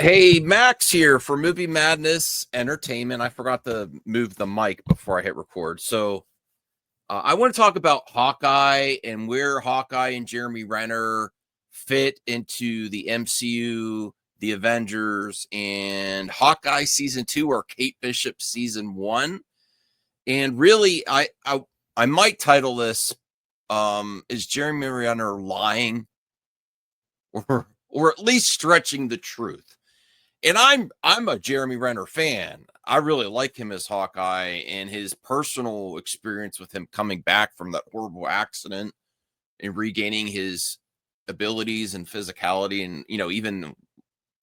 Hey, Max here for Movie Madness Entertainment. I forgot to move the mic before I hit record. So I want to talk about Hawkeye and where Hawkeye and Jeremy Renner fit into the MCU, the Avengers, and Hawkeye season 2 or Kate Bishop season 1. And really, I might title this is Jeremy Renner lying or at least stretching the truth? And I'm a Jeremy Renner fan. I really like him as Hawkeye, and his personal experience with him coming back from that horrible accident and regaining his abilities and physicality and, even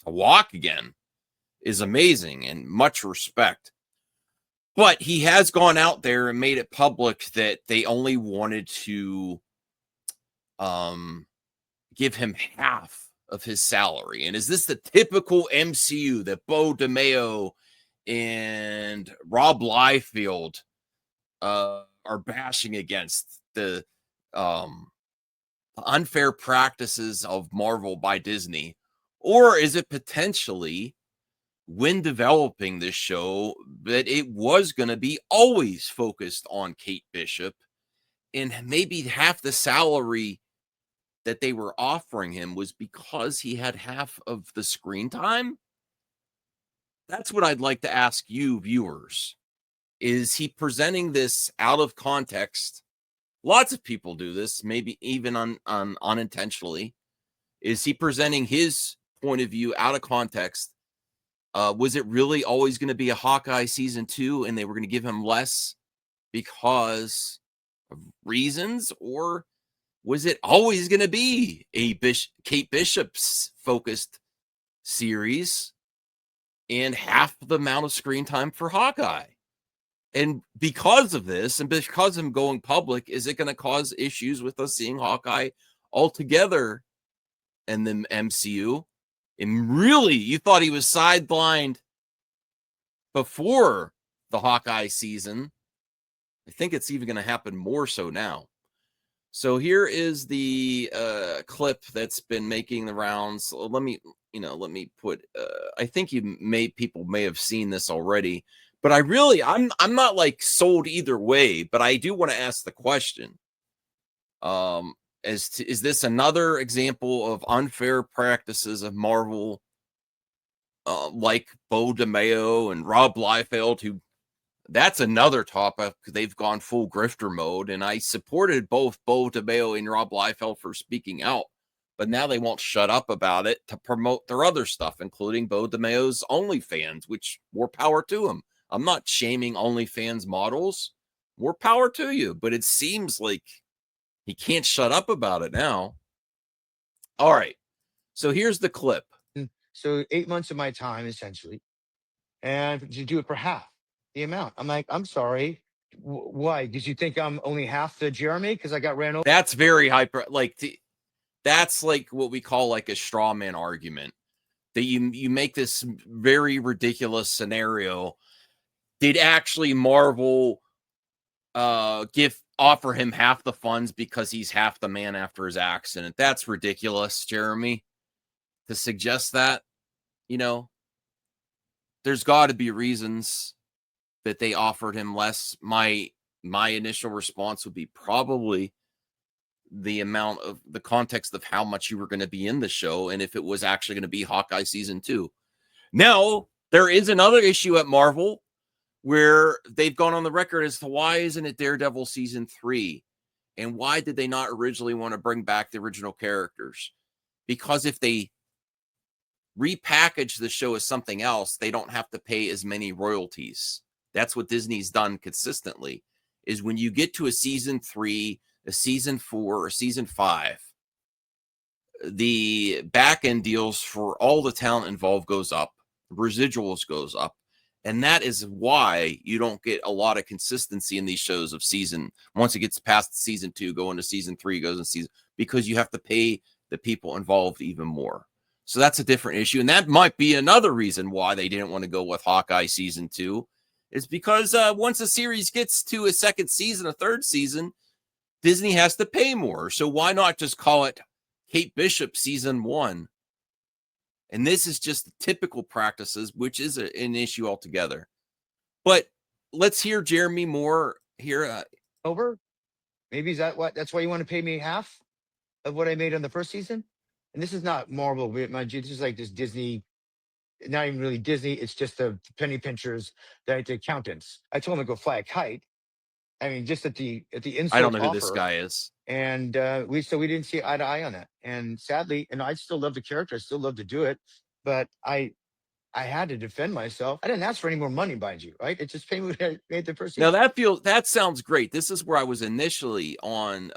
to walk again is amazing and much respect. But he has gone out there and made it public that they only wanted to give him half of his salary. And is this the typical MCU that Bo DeMeo and Rob Liefeld are bashing against the unfair practices of Marvel by Disney? Or is it potentially, when developing this show, that it was going to be always focused on Kate Bishop, and maybe half the salary that they were offering him was because he had half of the screen time? That's what I'd like to ask you, viewers. Is he presenting this out of context? Lots of people do this, maybe even unintentionally. Is he presenting his point of view out of context? Was it really always going to be a Hawkeye season 2 and they were going to give him less because of reasons? Or was it always going to be a Kate Bishop's focused series and half the amount of screen time for Hawkeye? And because of this, and because of him going public, is it going to cause issues with us seeing Hawkeye altogether in the MCU? And really, you thought he was sidelined before the Hawkeye season. I think it's even going to happen more so now. So here is the clip that's been making the rounds. Let me put. I think people may have seen this already, but I'm not like sold either way. But I do want to ask the question: is this another example of unfair practices of Marvel, like Bo DeMeo and Rob Liefeld, who? That's another topic. They've gone full grifter mode, and I supported both Bo DeMeo and Rob Liefeld for speaking out, but now they won't shut up about it to promote their other stuff, including Bo DeMeo's OnlyFans, which more power to him. I'm not shaming OnlyFans models. More power to you, but it seems like he can't shut up about it now. All right, so here's the clip. So 8 months of my time, essentially, and to do it for half the amount. I'm like, I'm sorry. Why? Did you think I'm only half the Jeremy because I got ran over? That's very hyper. That's like what we call like a straw man argument. That you make this very ridiculous scenario. Did actually Marvel offer him half the funds because he's half the man after his accident? That's ridiculous, Jeremy. To suggest that, there's got to be reasons that they offered him less. My initial response would be probably the amount of the context of how much you were going to be in the show, and if it was actually going to be Hawkeye season 2. Now, there is another issue at Marvel where they've gone on the record as to why isn't it Daredevil season 3? And why did they not originally want to bring back the original characters? Because if they repackage the show as something else, they don't have to pay as many royalties. That's what Disney's done consistently, is when you get to a season 3, a season 4, or season 5, the back end deals for all the talent involved goes up, residuals goes up. And that is why you don't get a lot of consistency in these shows of season. Once it gets past season 2, go into season 3, goes into season, because you have to pay the people involved even more. So that's a different issue. And that might be another reason why they didn't want to go with Hawkeye season 2, is because once a series gets to a second season, a third season, Disney has to pay more. So why not just call it Kate Bishop season 1? And this is just the typical practices, which is an issue altogether. But let's hear Jeremy more here. Over? Maybe is that what? That's why you want to pay me half of what I made on the first season? And this is not Marvel, mind you. This is like this Disney, not even really Disney. It's just the penny pinchers, the accountants. I told them to go fly a kite. I mean, just at the I don't insult know who this offer, guy is. and we didn't see eye to eye on that. And sadly, and I still love the character. I still love to do it, but I had to defend myself. I didn't ask for any more money, mind you, right? It just paid me what I made the first Now season. that sounds great. This is where I was initially on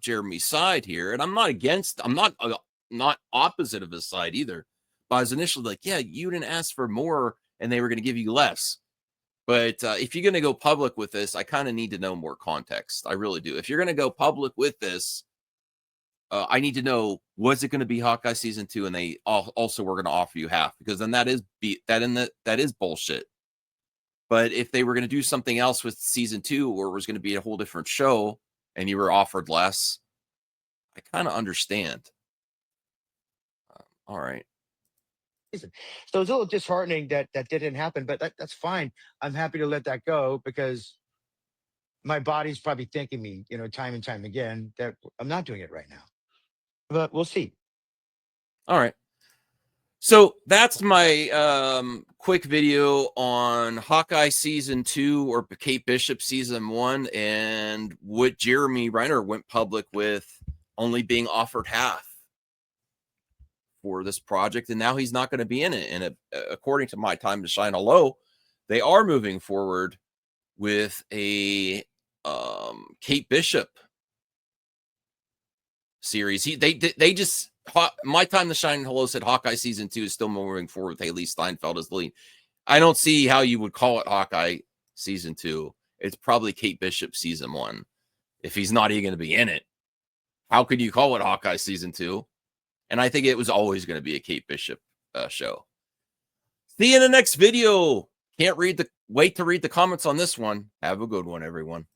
Jeremy's side here, and I'm not opposite of his side either. But I was initially like, yeah, you didn't ask for more, and they were going to give you less. But if you're going to go public with this, I kind of need to know more context. I really do. If you're going to go public with this, I need to know, was it going to be Hawkeye season 2, and they also were going to offer you half, because then that is bullshit. But if they were going to do something else with season 2, or it was going to be a whole different show, and you were offered less, I kind of understand. All right. So it's a little disheartening that that didn't happen, but that's fine. I'm happy to let that go because my body's probably thanking me, time and time again that I'm not doing it right now. But we'll see. All right. So that's my quick video on Hawkeye season 2, or Kate Bishop season 1, and what Jeremy Renner went public with only being offered half for this project, and now he's not going to be in it. And according to my Time to Shine Hello, they are moving forward with a Kate Bishop series. They just, my Time to Shine Hello said Hawkeye season 2 is still moving forward with Haley Steinfeld as the lead. I don't see how you would call it Hawkeye season 2. It's probably Kate Bishop season 1. If he's not even going to be in it, how could you call it Hawkeye season 2? And I think it was always going to be a Kate Bishop show. See you in the next video. Can't wait to read the comments on this one. Have a good one, everyone.